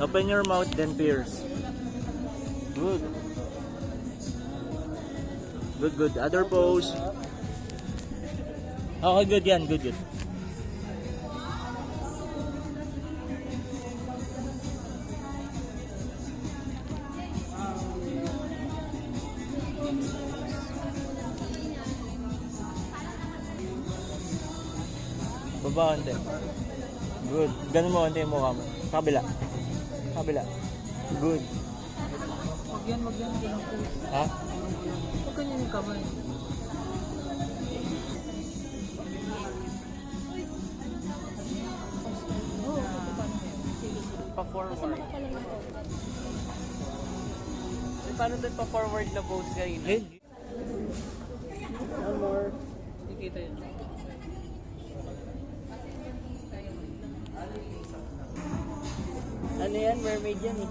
Open your mouth, then pierce. Good. Good, good. Other pose. Okay, good yan. Good, good. Baba konti. Good. Ganun mo konti yung mukha mo. Kabila. Kabila. Good. Wag yan, wag yan. Ha? Huwag ganyan yung kamay. Pa-forward. Paano doon pa-forward na pose kayo? One more. Ikita yun. Ano yan? Mermaid yan eh.